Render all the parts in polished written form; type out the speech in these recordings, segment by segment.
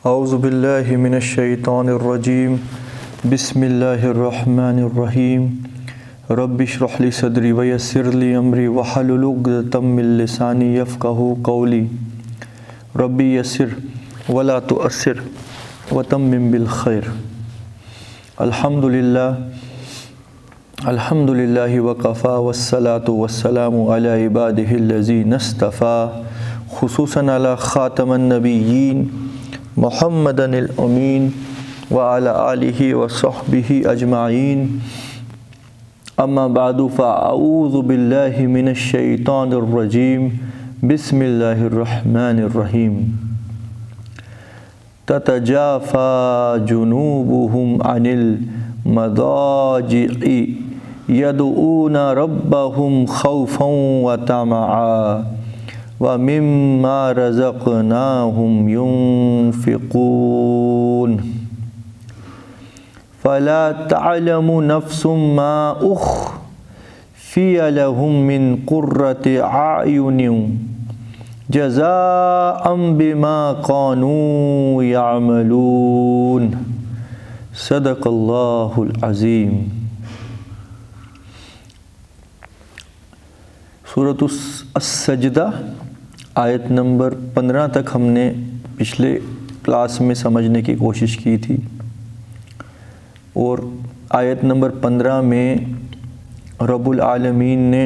اعوذ باللہ من الشیطان الرجیم بسم اللہ الرحمن الرحیم رب اشرح لی صدری ویسر لی امری واحلل عقدۃ من لسانی یفقہوا قولی ربی یسر ولا تؤثر وتمم بالخیر۔ الحمد للہ وکفی والصلاة والسلام علی عبادہ الذین اصطفیٰ، خصوصاً علی خاتم النبیین محمد الامین وعلی آلہ وصحبہ اجمعین، اما بعد فاعوذ باللہ من الشیطان الرجیم بسم اللہ الرحمن الرحیم۔ تتجافى جنوبهم عن المضاجع يدعون ربهم خوفا وطمعا ومما رزقناهم ينفقون فلا تعلم نفس ما أخفي لهم من قرة أعين جزاء بما كانوا يعملون۔ صدق اللہ العظیم۔ سورۃ السجدہ آیت نمبر 15 تک ہم نے پچھلے کلاس میں سمجھنے کی کوشش کی تھی، اور آیت نمبر 15 میں رب العالمین نے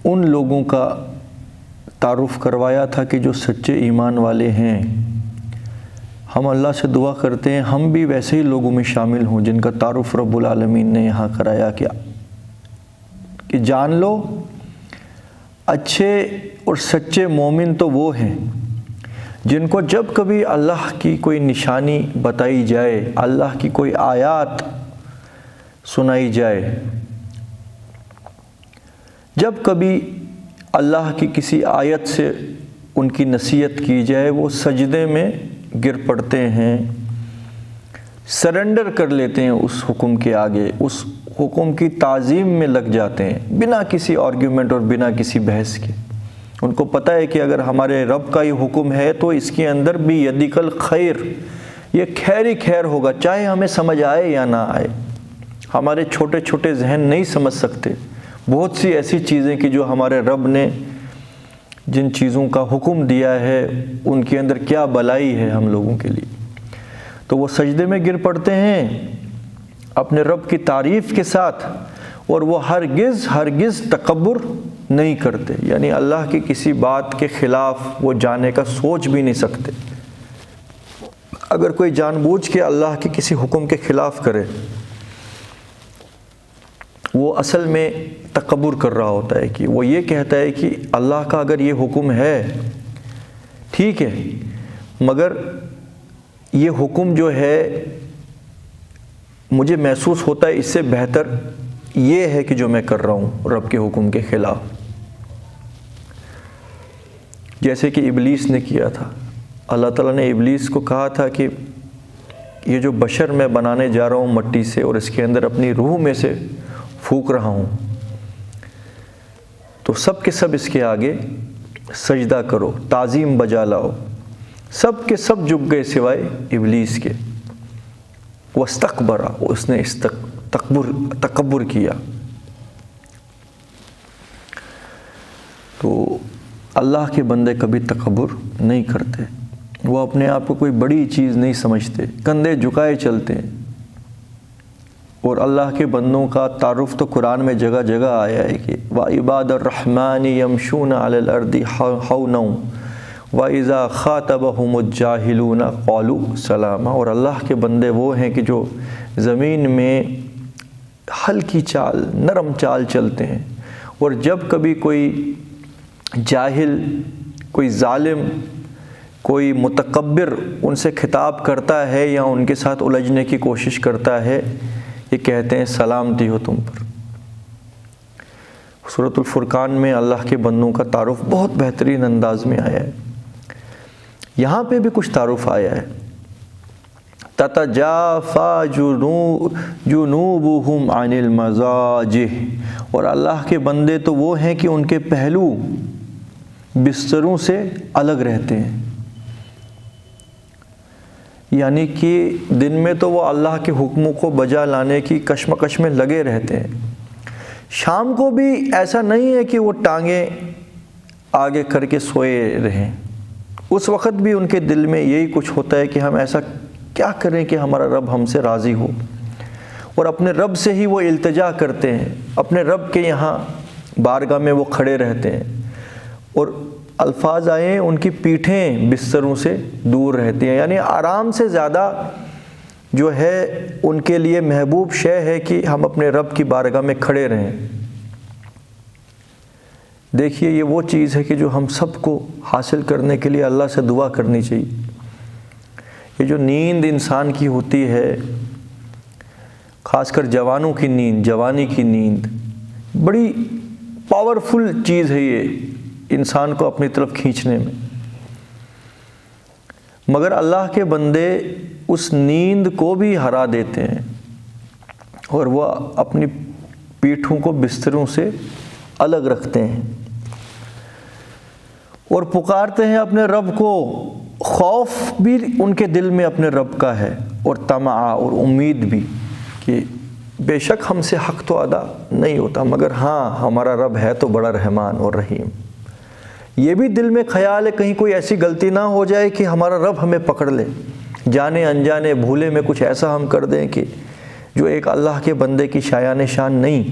ان لوگوں کا تعارف کروایا تھا کہ جو سچے ایمان والے ہیں۔ ہم اللہ سے دعا کرتے ہیں ہم بھی ویسے ہی لوگوں میں شامل ہوں جن کا تعارف رب العالمین نے یہاں کرایا کہ جان لو اچھے اور سچے مومن تو وہ ہیں جن کو جب کبھی اللہ کی کوئی نشانی بتائی جائے، اللہ کی کوئی آیات سنائی جائے، جب کبھی اللہ کی کسی آیت سے ان کی نصیحت کی جائے، وہ سجدے میں گر پڑتے ہیں، سرنڈر کر لیتے ہیں اس حکم کے آگے، اس حکم کی تعظیم میں لگ جاتے ہیں بنا کسی آرگیومنٹ اور بنا کسی بحث کے۔ ان کو پتہ ہے کہ اگر ہمارے رب کا یہ حکم ہے تو اس کے اندر بھی یدک الخیر، یہ خیر ہی خیر ہوگا، چاہے ہمیں سمجھ آئے یا نہ آئے۔ ہمارے چھوٹے چھوٹے ذہن نہیں سمجھ سکتے بہت سی ایسی چیزیں کہ جو ہمارے رب نے جن چیزوں کا حکم دیا ہے ان کے اندر کیا بلائی ہے ہم لوگوں کے لیے۔ تو وہ سجدے میں گر پڑتے ہیں اپنے رب کی تعریف کے ساتھ، اور وہ ہرگز تکبر نہیں کرتے، یعنی اللہ کی کسی بات کے خلاف وہ جانے کا سوچ بھی نہیں سکتے۔ اگر کوئی جان بوجھ کے اللہ کے کسی حکم کے خلاف کرے وہ اصل میں تکبر کر رہا ہوتا ہے، کہ وہ یہ کہتا ہے کہ اللہ کا اگر یہ حکم ہے ٹھیک ہے، مگر یہ حکم جو ہے مجھے محسوس ہوتا ہے اس سے بہتر یہ ہے کہ جو میں کر رہا ہوں رب کے حکم کے خلاف، جیسے کہ ابلیس نے کیا تھا۔ اللہ تعالیٰ نے ابلیس کو کہا تھا کہ یہ جو بشر میں بنانے جا رہا ہوں مٹی سے اور اس کے اندر اپنی روح میں سے پھونک رہا ہوں، تو سب کے سب اس کے آگے سجدہ کرو، تعظیم بجا لاؤ۔ سب کے سب جھک گئے سوائے ابلیس کے، واستکبر، اس نے تکبر کیا۔ تو اللہ کے بندے کبھی تکبر نہیں کرتے، وہ اپنے آپ کو کوئی بڑی چیز نہیں سمجھتے، کندھے جھکائے چلتے ہیں۔ اور اللہ کے بندوں کا تعارف تو قرآن میں جگہ جگہ آیا ہے کہ وَعِبَادَ الرَّحْمَنِ يَمْشُونَ عَلَى الْأَرْضِ هَوْنًا وَإِذَا خَاطَبَهُمُ الجَّاهِلُونَ قَالُوا سَلَامًا۔ اور اللہ کے بندے وہ ہیں کہ جو زمین میں ہلکی چال، نرم چال چلتے ہیں، اور جب کبھی کوئی جاہل، کوئی ظالم، کوئی متکبر ان سے خطاب کرتا ہے یا ان کے ساتھ الجھنے کی کوشش کرتا ہے، یہ کہتے ہیں سلامتی ہو تم پر۔ سورۃ الفرقان میں اللہ کے بندوں کا تعارف بہت بہترین انداز میں آیا ہے۔ یہاں پہ بھی کچھ تعارف آیا ہے، تتجافى جنوبهم عن المضاجع، اور اللہ کے بندے تو وہ ہیں کہ ان کے پہلو بستروں سے الگ رہتے ہیں، یعنی کہ دن میں تو وہ اللہ کے حکموں کو بجا لانے کی کشمکش میں لگے رہتے ہیں، شام کو بھی ایسا نہیں ہے کہ وہ ٹانگیں آگے کر کے سوئے رہیں، اس وقت بھی ان کے دل میں یہی کچھ ہوتا ہے کہ ہم ایسا کیا کریں کہ ہمارا رب ہم سے راضی ہو، اور اپنے رب سے ہی وہ التجا کرتے ہیں، اپنے رب کے یہاں بارگاہ میں وہ کھڑے رہتے ہیں، اور الفاظ آئے ہیں ان کی پیٹھیں بستروں سے دور رہتی ہیں، یعنی آرام سے زیادہ جو ہے ان کے لیے محبوب شے ہے کہ ہم اپنے رب کی بارگاہ میں کھڑے رہیں۔ دیکھیے یہ وہ چیز ہے کہ جو ہم سب کو حاصل کرنے کے لیے اللہ سے دعا کرنی چاہیے۔ یہ جو نیند انسان کی ہوتی ہے، خاص کر جوانوں کی نیند، جوانی کی نیند بڑی پاورفل چیز ہے، یہ انسان کو اپنی طرف کھینچنے میں، مگر اللہ کے بندے اس نیند کو بھی ہرا دیتے ہیں اور وہ اپنی پیٹھوں کو بستروں سے الگ رکھتے ہیں اور پکارتے ہیں اپنے رب کو۔ خوف بھی ان کے دل میں اپنے رب کا ہے، اور طمع اور امید بھی کہ بے شک ہم سے حق تو ادا نہیں ہوتا، مگر ہاں ہمارا رب ہے تو بڑا رحمان اور رحیم۔ یہ بھی دل میں خیال ہے کہیں کوئی ایسی غلطی نہ ہو جائے کہ ہمارا رب ہمیں پکڑ لے، جانے انجانے بھولے میں کچھ ایسا ہم کر دیں کہ جو ایک اللہ کے بندے کی شایان شان نہیں،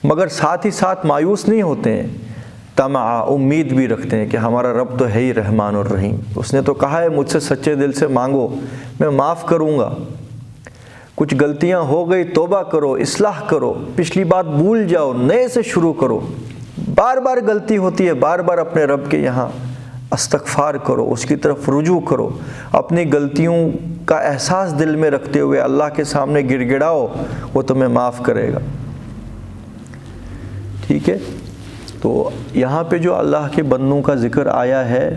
مگر ساتھ ہی ساتھ مایوس نہیں ہوتے ہیں، طمع امید بھی رکھتے ہیں کہ ہمارا رب تو ہے ہی رحمان اور رحیم، اس نے تو کہا ہے مجھ سے سچے دل سے مانگو میں معاف کروں گا، کچھ غلطیاں ہو گئی توبہ کرو، اصلاح کرو، پچھلی بات بھول جاؤ، نئے سے شروع کرو، بار بار غلطی ہوتی ہے بار بار اپنے رب کے یہاں استغفار کرو، اس کی طرف رجوع کرو، اپنی غلطیوں کا احساس دل میں رکھتے ہوئے اللہ کے سامنے گڑ گڑاؤ، وہ تمہیں معاف کرے گا۔ ٹھیک ہے، تو یہاں پہ جو اللہ کے بندوں کا ذکر آیا ہے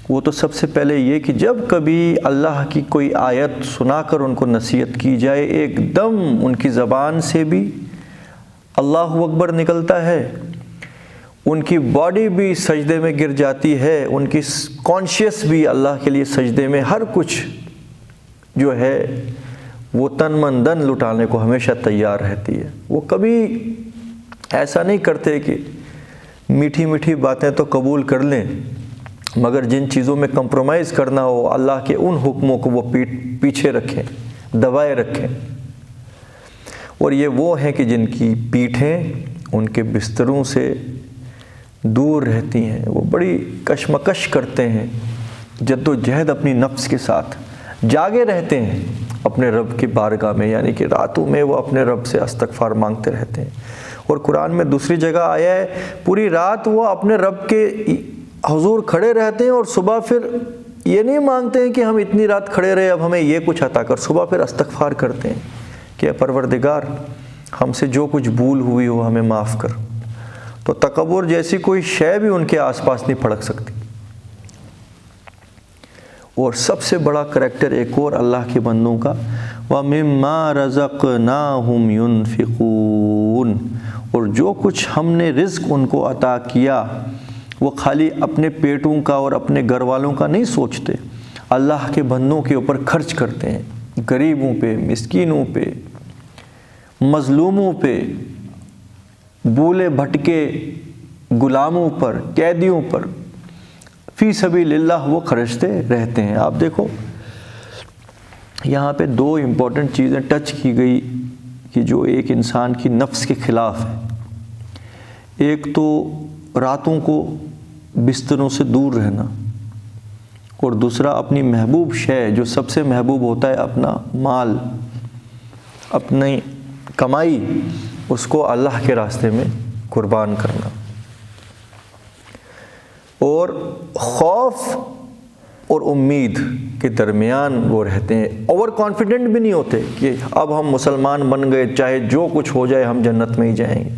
وہ تو سب سے پہلے یہ کہ جب کبھی اللہ کی کوئی آیت سنا کر ان کو نصیحت کی جائے، ایک دم ان کی زبان سے بھی اللہ اکبر نکلتا ہے، ان کی باڈی بھی سجدے میں گر جاتی ہے، ان کی کانشیس بھی اللہ کے لیے سجدے میں، ہر کچھ جو ہے وہ تن من دن لٹانے کو ہمیشہ تیار رہتی ہے۔ وہ کبھی ایسا نہیں کرتے کہ میٹھی میٹھی باتیں تو قبول کر لیں، مگر جن چیزوں میں کمپرومائز کرنا ہو اللہ کے ان حکموں کو وہ پیچھے رکھیں، دبائے رکھیں۔ اور یہ وہ ہیں کہ جن کی پیٹھیں ان کے بستروں سے دور رہتی ہیں، وہ بڑی کشمکش کرتے ہیں، جد و جہد اپنی نفس کے ساتھ جاگے رہتے ہیں اپنے رب کی بارگاہ میں، یعنی کہ راتوں میں وہ اپنے رب سے استغفار مانگتے رہتے ہیں۔ اور قرآن میں دوسری جگہ آیا ہے پوری رات وہ اپنے رب کے حضور کھڑے رہتے ہیں، اور صبح پھر یہ نہیں مانگتے ہیں کہ ہم اتنی رات کھڑے رہے اب ہمیں یہ کچھ عطا کر، صبح پھر استغفار کرتے ہیں کہ اے پروردگار ہم سے جو کچھ بھول ہوئی ہو ہمیں معاف کر۔ تو تکبر جیسی کوئی شے بھی ان کے آس پاس نہیں پھڑک سکتی۔ اور سب سے بڑا کریکٹر ایک اور اللہ کے بندوں کا، وَمِمَّا رَزَقْنَاهُمْ يُنْفِقُونَ، اور جو کچھ ہم نے رزق ان کو عطا کیا وہ خالی اپنے پیٹوں کا اور اپنے گھر والوں کا نہیں سوچتے، اللہ کے بندوں کے اوپر خرچ کرتے ہیں، غریبوں پہ، مسکینوں پہ، مظلوموں پہ، بولے بھٹکے غلاموں پر، قیدیوں پر، فی سبیل اللہ وہ خرچتے رہتے ہیں۔ آپ دیکھو یہاں پہ دو امپورٹنٹ چیزیں ٹچ کی گئی کہ جو ایک انسان کی نفس کے خلاف ہے، ایک تو راتوں کو بستروں سے دور رہنا، اور دوسرا اپنی محبوب شے جو سب سے محبوب ہوتا ہے اپنا مال، اپنی کمائی، اس کو اللہ کے راستے میں قربان کرنا۔ اور خوف اور امید کے درمیان وہ رہتے ہیں، اوور کانفیڈنٹ بھی نہیں ہوتے کہ اب ہم مسلمان بن گئے چاہے جو کچھ ہو جائے ہم جنت میں ہی جائیں گے،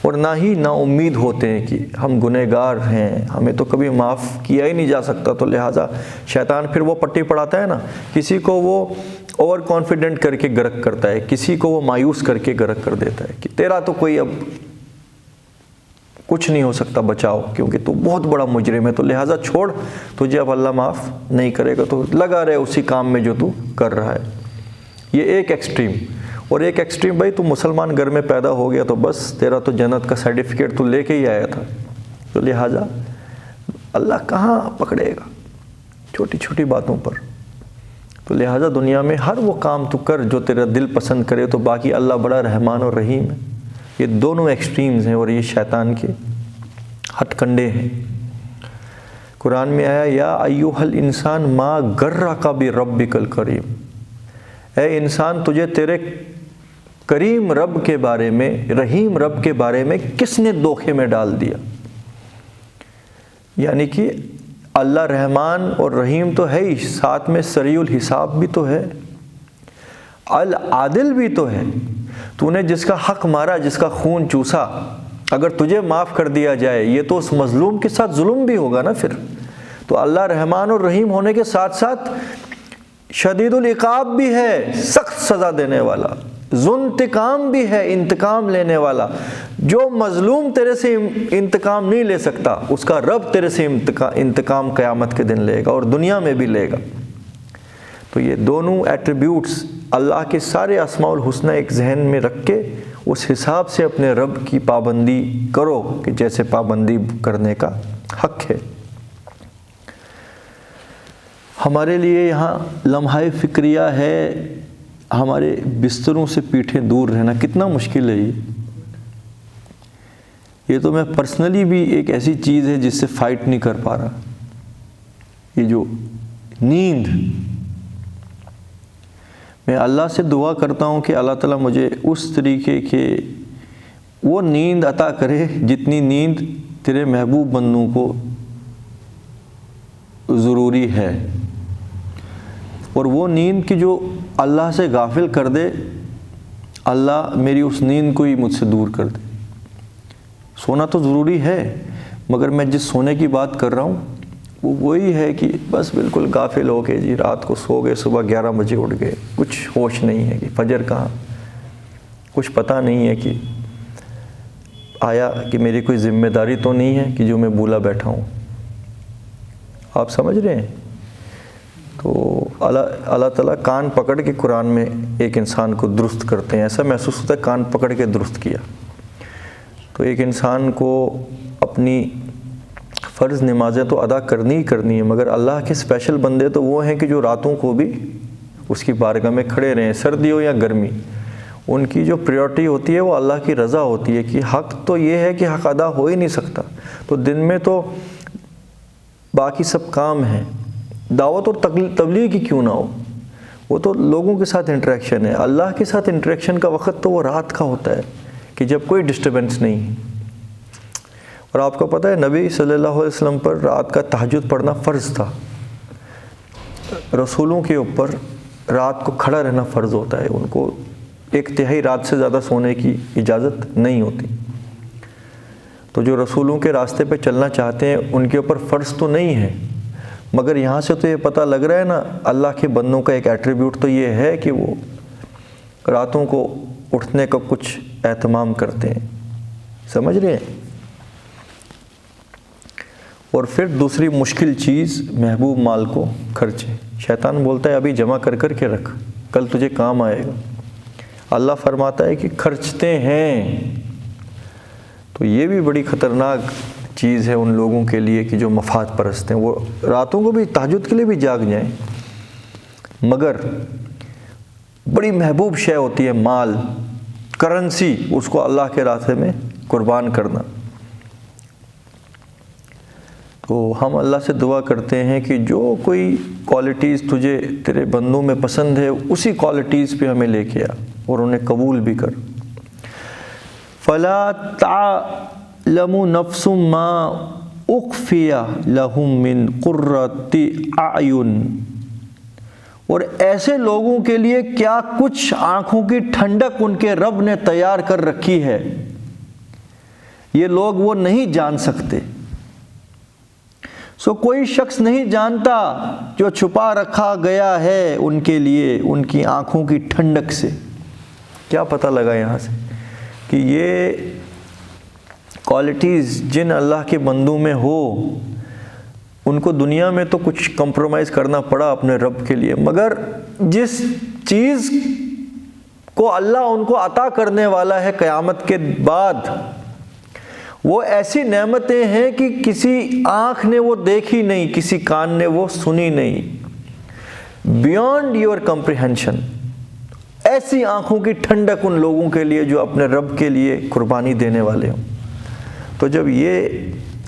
اور نہ ہی نا امید ہوتے ہیں کہ ہم گنہگار ہیں، ہمیں تو کبھی معاف کیا ہی نہیں جا سکتا، تو لہٰذا شیطان پھر وہ پٹی پڑھاتا ہے نا، کسی کو وہ اوور کانفیڈنٹ کر کے غرق کرتا ہے، کسی کو وہ مایوس کر کے غرق کر دیتا ہے کہ تیرا تو کوئی اب کچھ نہیں ہو سکتا بچاؤ، کیونکہ تو بہت بڑا مجرم ہے، تو لہٰذا چھوڑ، تجھے اب اللہ معاف نہیں کرے گا، تو لگا رہے اسی کام میں جو تو کر رہا ہے۔ یہ ایک ایکسٹریم۔ اور ایک ایکسٹریم بھائی تو مسلمان گھر میں پیدا ہو گیا تو بس تیرا تو جنت کا سرٹیفکیٹ تو لے کے ہی آیا تھا، تو لہٰذا اللہ کہاں پکڑے گا چھوٹی چھوٹی باتوں پر۔ تو لہٰذا دنیا میں ہر وہ کام تو کر جو تیرا دل پسند کرے، تو باقی اللہ بڑا رحمان اور رحیم ہے۔ یہ دونوں ایکسٹریمز ہیں اور یہ شیطان کے ہتھ کنڈے ہیں۔ قرآن میں آیا یا ایھا الانسان ما غرک بربک الکریم، اے انسان تجھے تیرے کریم رب کے بارے میں، رحیم رب کے بارے میں کس نے دھوکے میں ڈال دیا؟ یعنی کہ اللہ رحمان اور رحیم تو ہے ہی، ساتھ میں سریع الحساب بھی تو ہے، العادل بھی تو ہے۔ تو نے جس کا حق مارا، جس کا خون چوسا، اگر تجھے معاف کر دیا جائے، یہ تو اس مظلوم کے ساتھ ظلم بھی ہوگا نا پھر۔ تو اللہ رحمان اور رحیم ہونے کے ساتھ ساتھ شدید العقاب بھی ہے، سخت سزا دینے والا، ذو انتقام بھی ہے، انتقام لینے والا۔ جو مظلوم تیرے سے انتقام نہیں لے سکتا، اس کا رب تیرے سے انتقام قیامت کے دن لے گا اور دنیا میں بھی لے گا۔ تو یہ دونوں ایٹریبیوٹس اللہ کے سارے اسماء الحسنہ ایک ذہن میں رکھ کے اس حساب سے اپنے رب کی پابندی کرو کہ جیسے پابندی کرنے کا حق ہے۔ ہمارے لیے یہاں لمحہ فکریہ ہے، ہمارے بستروں سے پیٹھیں دور رہنا کتنا مشکل ہے۔ یہ تو میں پرسنلی بھی ایک ایسی چیز ہے جس سے فائٹ نہیں کر پا رہا۔ یہ جو نیند، میں اللہ سے دعا کرتا ہوں کہ اللہ تعالیٰ مجھے اس طریقے کے وہ نیند عطا کرے جتنی نیند تیرے محبوب بندوں کو ضروری ہے، اور وہ نیند کی جو اللہ سے غافل کر دے، اللہ میری اس نیند کو ہی مجھ سے دور کر دے۔ سونا تو ضروری ہے، مگر میں جس سونے کی بات کر رہا ہوں وہ وہی ہے کہ بس بالکل غافل ہو کے جی رات کو سو گئے، صبح 11 بجے اٹھ گئے، کچھ ہوش نہیں ہے کہ فجر کہاں، کچھ پتہ نہیں ہے کہ آیا کہ میری کوئی ذمہ داری تو نہیں ہے کہ جو میں بھولا بیٹھا ہوں۔ آپ سمجھ رہے ہیں؟ تو اللہ تعالیٰ کان پکڑ کے قرآن میں ایک انسان کو درست کرتے ہیں، ایسا محسوس ہوتا ہے کان پکڑ کے درست کیا۔ تو ایک انسان کو اپنی فرض نمازیں تو ادا کرنی ہی کرنی ہے، مگر اللہ کے اسپیشل بندے تو وہ ہیں کہ جو راتوں کو بھی اس کی بارگاہ میں کھڑے رہیں، سردی ہو یا گرمی۔ ان کی جو پریورٹی ہوتی ہے وہ اللہ کی رضا ہوتی ہے، کہ حق تو یہ ہے کہ حق ادا ہو ہی نہیں سکتا، تو دن میں تو باقی سب کام ہیں، دعوت اور تبلیغ کی کیوں نہ ہو، وہ تو لوگوں کے ساتھ انٹریکشن ہے۔ اللہ کے ساتھ انٹریکشن کا وقت تو وہ رات کا ہوتا ہے کہ جب کوئی ڈسٹربنس نہیں ہے۔ اور آپ کو پتہ ہے نبی صلی اللہ علیہ وسلم پر رات کا تہجد پڑھنا فرض تھا۔ رسولوں کے اوپر رات کو کھڑا رہنا فرض ہوتا ہے، ان کو 1/3 رات سے زیادہ سونے کی اجازت نہیں ہوتی۔ تو جو رسولوں کے راستے پہ چلنا چاہتے ہیں ان کے اوپر فرض تو نہیں ہے، مگر یہاں سے تو یہ پتہ لگ رہا ہے نا، اللہ کے بندوں کا ایک ایٹریبیوٹ تو یہ ہے کہ وہ راتوں کو اٹھنے کا کچھ اہتمام کرتے ہیں۔ سمجھ رہے ہیں؟ اور پھر دوسری مشکل چیز محبوب مال کو خرچے۔ شیطان بولتا ہے ابھی جمع کر کر کے رکھ، کل تجھے کام آئے گا۔ اللہ فرماتا ہے کہ خرچتے ہیں۔ تو یہ بھی بڑی خطرناک چیز ہے ان لوگوں کے لیے کہ جو مفاد پرست ہیں، وہ راتوں کو بھی تہجد کے لیے بھی جاگ جائیں، مگر بڑی محبوب شے ہوتی ہے مال، کرنسی، اس کو اللہ کے راستے میں قربان کرنا۔ تو ہم اللہ سے دعا کرتے ہیں کہ جو کوئی کوالٹیز تجھے تیرے بندوں میں پسند ہے اسی کوالٹیز پہ ہمیں لے کے آ اور انہیں قبول بھی کر۔ فَلَا تَعْلَمُ نَفْسٌ مَا أُخْفِيَ لَهُم مِّن قُرَّةِ أَعْيُنٍ، اور ایسے لوگوں کے لیے کیا کچھ آنکھوں کی ٹھنڈک ان کے رب نے تیار کر رکھی ہے، یہ لوگ وہ نہیں جان سکتے۔ کوئی شخص نہیں جانتا جو چھپا رکھا گیا ہے ان کے لیے ان کی آنکھوں کی ٹھنڈک سے۔ کیا پتہ لگا یہاں سے کہ یہ کوالٹیز جن اللہ کے بندوں میں ہو، ان کو دنیا میں تو کچھ کمپرومائز کرنا پڑا اپنے رب کے لیے، مگر جس چیز کو اللہ ان کو عطا کرنے والا ہے قیامت کے بعد، وہ ایسی نعمتیں ہیں کہ کسی آنکھ نے وہ دیکھی نہیں، کسی کان نے وہ سنی نہیں، بیونڈ یور کمپریہنشن۔ ایسی آنکھوں کی ٹھنڈک ان لوگوں کے لیے جو اپنے رب کے لیے قربانی دینے والے ہوں۔ تو جب یہ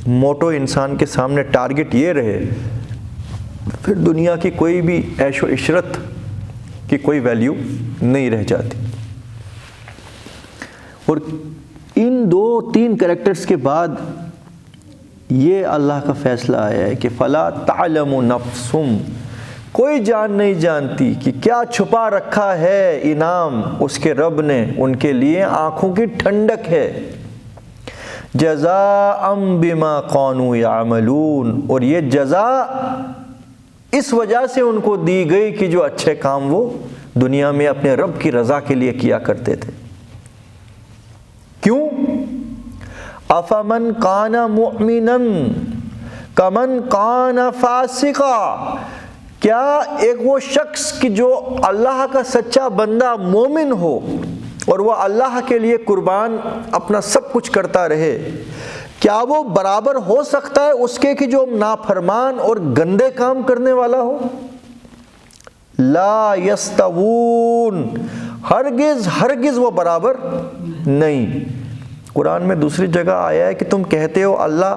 موٹو انسان کے سامنے ٹارگٹ یہ رہے، پھر دنیا کی کوئی بھی عیش و عشرت کی کوئی ویلیو نہیں رہ جاتی۔ اور ان 2-3 کریکٹرز کے بعد یہ اللہ کا فیصلہ آیا ہے کہ فَلَا تَعْلَمُ نَفْسٌ، کوئی جان نہیں جانتی کہ کیا چھپا رکھا ہے انعام اس کے رب نے ان کے لیے، آنکھوں کی ٹھنڈک ہے، جزاء بما كانوا يعملون، اور یہ جزا اس وجہ سے ان کو دی گئی کہ جو اچھے کام وہ دنیا میں اپنے رب کی رضا کے لیے کیا کرتے تھے۔ کیوں؟ افمن کان مؤمنا کمن کان فاسقا، کیا ایک وہ شخص کہ جو اللہ کا سچا بندہ مومن ہو اور وہ اللہ کے لیے قربان اپنا سب کچھ کرتا رہے، کیا وہ برابر ہو سکتا ہے اس کے کہ جو نافرمان اور گندے کام کرنے والا ہو؟ لا یستوون، ہرگز وہ برابر نہیں۔ قرآن میں دوسری جگہ آیا ہے کہ تم کہتے ہو اللہ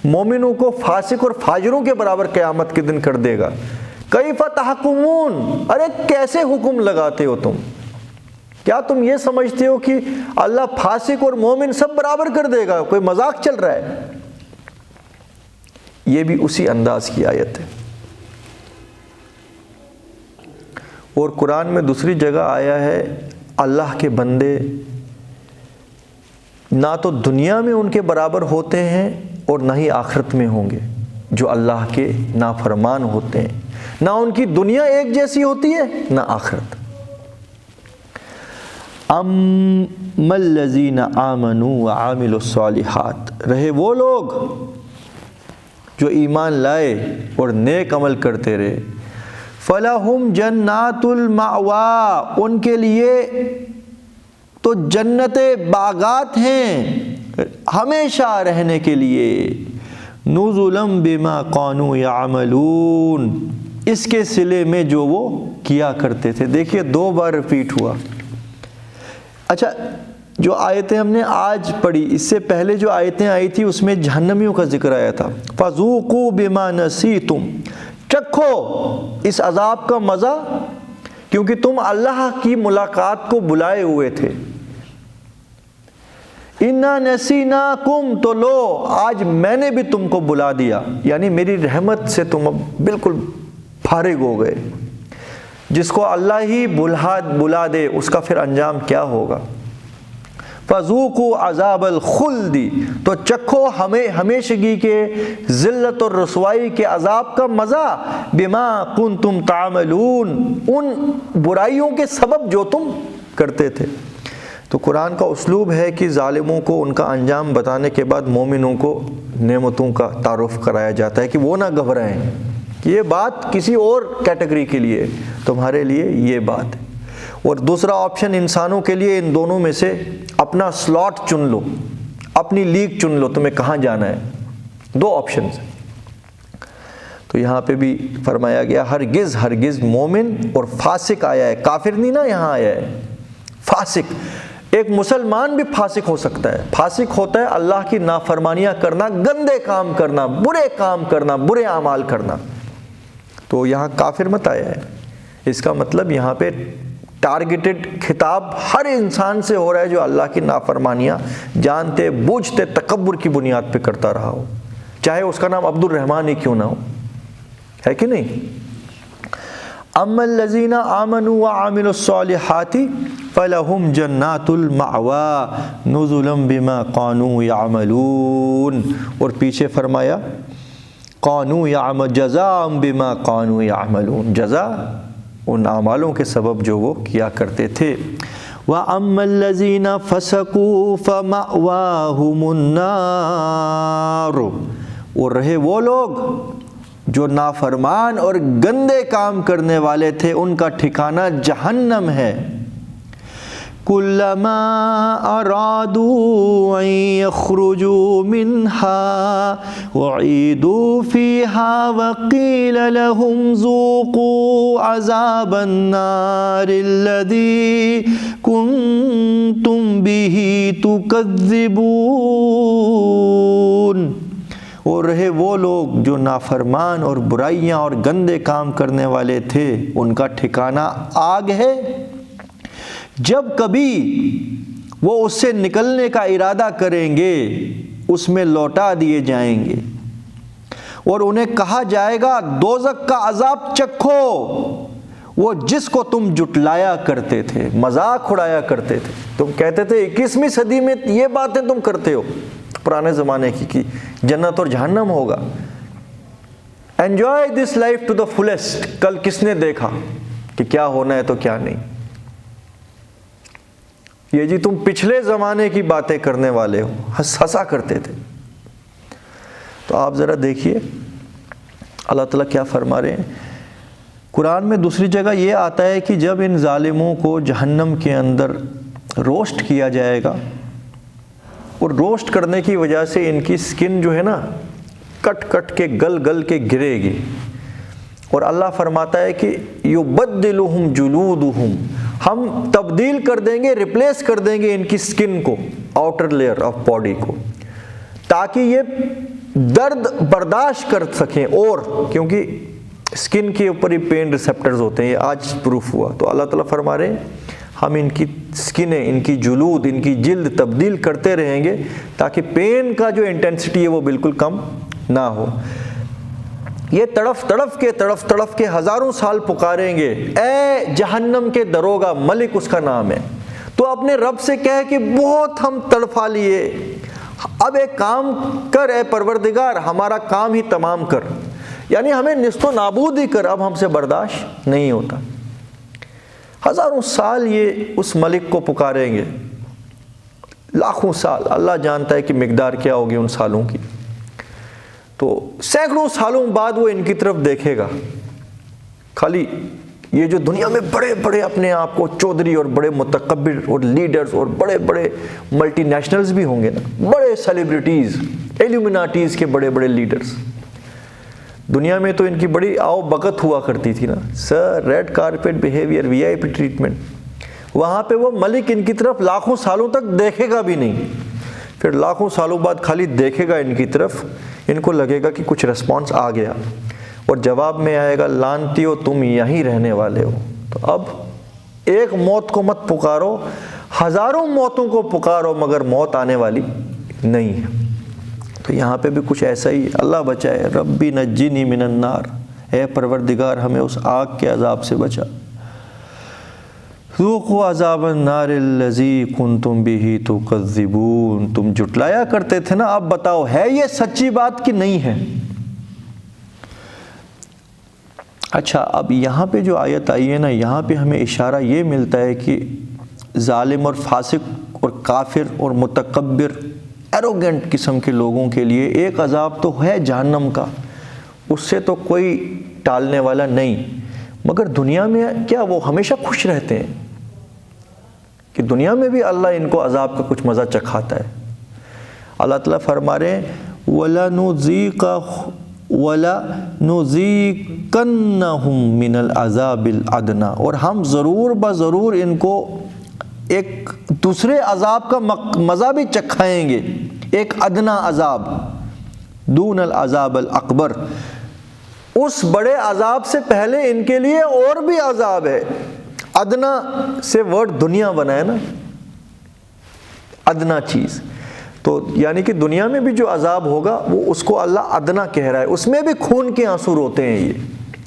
مومنوں کو فاسق اور فاجروں کے برابر قیامت کے دن کر دے گا، کیف تحکمون، ارے کیسے حکم لگاتے ہو تم؟ کیا تم یہ سمجھتے ہو کہ اللہ فاسق اور مومن سب برابر کر دے گا؟ کوئی مذاق چل رہا ہے؟ یہ بھی اسی انداز کی آیت ہے۔ اور قرآن میں دوسری جگہ آیا ہے اللہ کے بندے نہ تو دنیا میں ان کے برابر ہوتے ہیں اور نہ ہی آخرت میں ہوں گے، جو اللہ کے نافرمان ہوتے ہیں، نہ ان کی دنیا ایک جیسی ہوتی ہے نہ آخرت۔ اَمَّا الَّذِينَ آمَنُوا وَعَمِلُوا الصَّالِحَاتِ، رہے وہ لوگ جو ایمان لائے اور نیک عمل کرتے رہے، فَلَهُمْ جَنَّاتُ الْمَأْوَىٰ، ان کے لیے تو جنت باغات ہیں ہمیشہ رہنے کے لیے، نُزُلًا بِمَا كَانُوا يَعْمَلُونَ، اس کے صلے میں جو وہ کیا کرتے تھے۔ دیکھیے 2 بار ریپیٹ ہوا۔ اچھا، جو آیتیں ہم نے آج پڑھی، اس سے پہلے جو آیتیں آئی تھی اس میں جہنمیوں کا ذکر آیا تھا، فَذُوقُوا بِمَا نَسِيتُمْ، چکھو اس عذاب کا مزہ کیونکہ تم اللہ کی ملاقات کو بلائے ہوئے تھے۔ اِنَّا نَسِينَاكُمْ، تو لو آج میں نے بھی تم کو بلا دیا، یعنی میری رحمت سے تم اب بالکل فارغ ہو گئے۔ جس کو اللہ ہی بلا دے اس کا پھر انجام کیا ہوگا؟ فَذُوقُوا عَذَابَ الْخُلْدِ، تو چکھو ہمیشگی کے ذلت اور رسوائی کے عذاب کا مزہ، بِمَا كُنْتُمْ تَعْمَلُونَ، ان برائیوں کے سبب جو تم کرتے تھے۔ تو قرآن کا اسلوب ہے کہ ظالموں کو ان کا انجام بتانے کے بعد مومنوں کو نعمتوں کا تعارف کرایا جاتا ہے کہ وہ نہ گھبرائیں، یہ بات کسی اور کیٹیگری کے لیے، تمہارے لیے یہ بات ہے۔ اور دوسرا آپشن انسانوں کے لیے ان دونوں میں سے اپنا سلاٹ چن لو، اپنی لیگ چن لو، تمہیں کہاں جانا ہے۔ 2 آپشنز ہیں۔ تو یہاں پہ بھی فرمایا گیا ہرگز مومن اور فاسق آیا ہے، کافر نہیں نا یہاں آیا ہے، فاسق۔ ایک مسلمان بھی فاسق ہو سکتا ہے۔ فاسق ہوتا ہے اللہ کی نافرمانیاں کرنا، گندے کام کرنا، برے کام کرنا، برے اعمال کرنا۔ تو یہاں کافر مت آیا ہے۔ اس کا مطلب یہاں پہ ٹارگیٹڈ خطاب ہر انسان سے ہو رہا ہے جو اللہ کی نافرمانیاں جانتے بوجھتے تکبر کی بنیاد پہ کرتا رہا ہو، چاہے اس کا نام عبد الرحمن ہی کیوں نہ ہو، ہے کہ نہیں؟ اما الذین آمنوا وعملوا الصالحات فلہم جنات المأوى نزلا بما كانوا يعملون، اور پیچھے فرمایا جزاء بما كانوا يعملون، جزا ان اعمالوں کے سبب جو وہ کیا کرتے تھے۔ وَأَمَّا الَّذِينَ فَسَقُوا فَمَأْوَاهُمُ النَّارُ، اور رہے وہ لوگ جو نافرمان اور گندے کام کرنے والے تھے، ان کا ٹھکانہ جہنم ہے۔ کلما ارادوا ان یخرجوا منها اعیدوا فیها وقیل لهم ذوقوا عذاب النار الذی کنتم به تکذبون، اور رہے وہ لوگ جو نافرمان اور برائیاں اور گندے کام کرنے والے تھے، ان کا ٹھکانہ آگ ہے، جب کبھی وہ اس سے نکلنے کا ارادہ کریں گے اس میں لوٹا دیے جائیں گے، اور انہیں کہا جائے گا دوزخ کا عذاب چکھو، وہ جس کو تم جٹلایا کرتے تھے، مذاق اڑایا کرتے تھے۔ تم کہتے تھے 21ویں صدی میں یہ باتیں تم کرتے ہو، پرانے زمانے کی جنت اور جہنم ہوگا، enjoy this life to the fullest. کل کس نے دیکھا کہ کیا ہونا ہے تو کیا نہیں؟ یہ جی تم پچھلے زمانے کی باتیں کرنے والے ہو، ہنسا کرتے تھے۔ تو آپ ذرا دیکھیے اللہ تعالیٰ کیا فرما رہے ہیں قرآن میں۔ دوسری جگہ یہ آتا ہے کہ جب ان ظالموں کو جہنم کے اندر روسٹ کیا جائے گا، اور روسٹ کرنے کی وجہ سے ان کی سکن جو ہے نا کٹ کٹ کے گل گل کے گرے گی، اور اللہ فرماتا ہے کہ یبدلہم جلودہم، ہم تبدیل کر دیں گے، ریپلیس کر دیں گے ان کی سکن کو، آؤٹر لیئر آف باڈی کو، تاکہ یہ درد برداشت کر سکیں، اور کیونکہ سکن کے اوپر ہی پین ریسپٹرز ہوتے ہیں، یہ آج پروف ہوا۔ تو اللہ تعالیٰ فرما رہے ہیں ہم ان کی سکنیں، ان کی جلود، ان کی جلد تبدیل کرتے رہیں گے تاکہ پین کا جو انٹینسٹی ہے وہ بالکل کم نہ ہو۔ یہ تڑف تڑف کے ہزاروں سال پکاریں گے، اے جہنم کے دروغہ، ملک اس کا نام ہے، تو اپنے رب سے کہے کہ بہت ہم تڑفا لیے، اب ایک کام کر اے پروردگار، ہمارا کام ہی تمام کر، یعنی ہمیں نیست و نابود ہی کر، اب ہم سے برداشت نہیں ہوتا۔ ہزاروں سال یہ اس ملک کو پکاریں گے، لاکھوں سال، اللہ جانتا ہے کہ مقدار کیا ہوگی ان سالوں کی۔ تو سینکڑوں سالوں بعد وہ ان کی طرف دیکھے گا، خالی یہ جو دنیا میں بڑے بڑے اپنے آپ کو چودھری اور بڑے متکبر اور لیڈرز اور بڑے بڑے ملٹی نیشنلز بھی ہوں گے نا، بڑے سیلیبریٹیز، ایلومیناٹیز کے بڑے بڑے لیڈرز، دنیا میں تو ان کی بڑی آؤ بگت ہوا کرتی تھی نا، سر ریڈ کارپیٹ بیہیویئر، وی آئی پی ٹریٹمنٹ، وہاں پہ وہ ملک ان کی طرف لاکھوں سالوں تک دیکھے گا بھی نہیں، پھر لاکھوں سالوں بعد خالی دیکھے گا ان کی طرف، ان کو لگے گا کہ کچھ رسپانس آ گیا، اور جواب میں آئے گا لانتیو تم یہیں رہنے والے ہو۔ تو اب ایک موت کو مت پکارو، ہزاروں موتوں کو پکارو، مگر موت آنے والی نہیں ہے۔ تو یہاں پہ بھی کچھ ایسا ہی، اللہ بچائے، ربی نجنی من النار، اے پروردگار ہمیں اس آگ کے عذاب سے بچا، ذوقوا عذاب النار الذی کنتم بہ تکذبون، تم جھٹلایا کرتے تھے نا، اب بتاؤ ہے یہ سچی بات کہ نہیں ہے؟ اچھا، اب یہاں پہ جو آیت آئی ہے نا، یہاں پہ ہمیں اشارہ یہ ملتا ہے کہ ظالم اور فاسق اور کافر اور متکبر ایروگنٹ قسم کے لوگوں کے لیے ایک عذاب تو ہے جہنم کا، اس سے تو کوئی ٹالنے والا نہیں، مگر دنیا میں کیا وہ ہمیشہ خوش رہتے ہیں؟ کہ دنیا میں بھی اللہ ان کو عذاب کا کچھ مزہ چکھاتا ہے۔ اللہ تعالیٰ فرما رہے ہیں وَلَنُذِيقَنَّهُم مِّنَ الْعَذَابِ الْأَدْنَىٰ، اور ہم ضرور بضرور ان کو ایک دوسرے عذاب کا مزہ بھی چکھائیں گے، ایک ادنا عذاب، دون العذاب الاکبر، اس بڑے عذاب سے پہلے ان کے لیے اور بھی عذاب ہے۔ ادنا سے ورڈ دنیا بنا ہے نا، ادنا چیز، تو یعنی کہ دنیا میں بھی جو عذاب ہوگا وہ اس کو اللہ ادنا کہہ رہا ہے، اس میں بھی خون کے آنسو روتے ہیں، یہ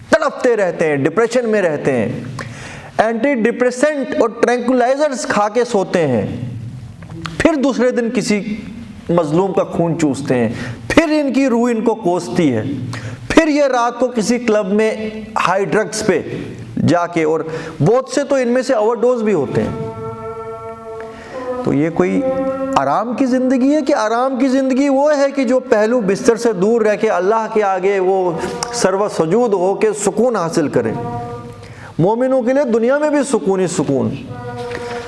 تڑپتے رہتے ہیں، ڈپریشن میں رہتے ہیں، اینٹی ڈپریسنٹ اور ٹرینکولائزرز کھا کے سوتے ہیں، پھر دوسرے دن کسی مظلوم کا خون چوستے ہیں، پھر ان کی روح ان کو کوستی ہے، پھر یہ رات کو کسی کلب میں ہائی ڈرگز پہ جا کے، اور بہت سے تو ان میں سے اوور ڈوز بھی ہوتے ہیں، تو یہ کوئی آرام کی زندگی ہے کہ آرام کی زندگی وہ ہے کہ جو پہلو بستر سے دور رہ کے اللہ کے آگے وہ سرو سجود ہو کے سکون حاصل کرے؟ مومنوں کے لیے دنیا میں بھی سکون ہی سکون،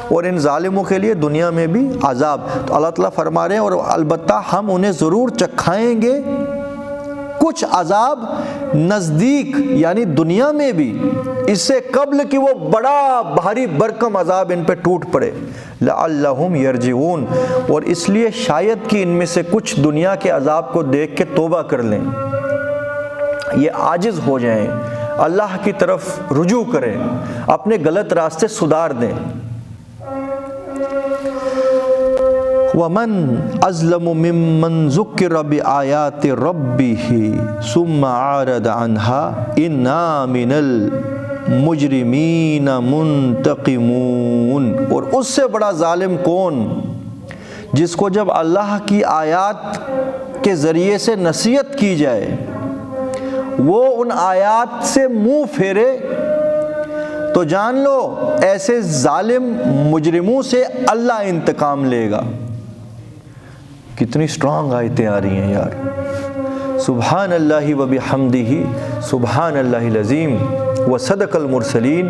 اور ان ظالموں کے لیے دنیا میں بھی عذاب۔ تو اللہ تعالیٰ فرما رہے ہیں اور البتہ ہم انہیں ضرور چکھائیں گے کچھ عذاب نزدیک، یعنی دنیا میں بھی، اس سے قبل کہ وہ بڑا بھاری برکم عذاب ان پہ ٹوٹ پڑے، لعلہم یرجعون، اور اس لیے شاید کہ ان میں سے کچھ دنیا کے عذاب کو دیکھ کے توبہ کر لیں، یہ عاجز ہو جائیں، اللہ کی طرف رجوع کریں، اپنے غلط راستے سدھار دیں۔ وَمَنْ أَظْلَمُ مِمَّنْ ذُكِّرَ بِآيَاتِ رَبِّهِ ثُمَّ عَارَضَ عَنْهَا إِنَّا مِنَ الْمُجْرِمِينَ مُنْتَقِمُونَ، اور اس سے بڑا ظالم کون جس کو جب اللہ کی آیات کے ذریعے سے نصیحت کی جائے وہ ان آیات سے منہ پھیرے، تو جان لو ایسے ظالم مجرموں سے اللہ انتقام لے گا۔ کتنی سٹرانگ آیتیں آ رہی ہیں یار۔ سبحان اللہ و بحمدہ، سبحان اللہ العظیم، وصدق المرسلین،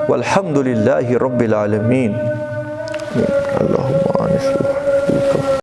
والحمد للہ رب العالمین۔ اللہم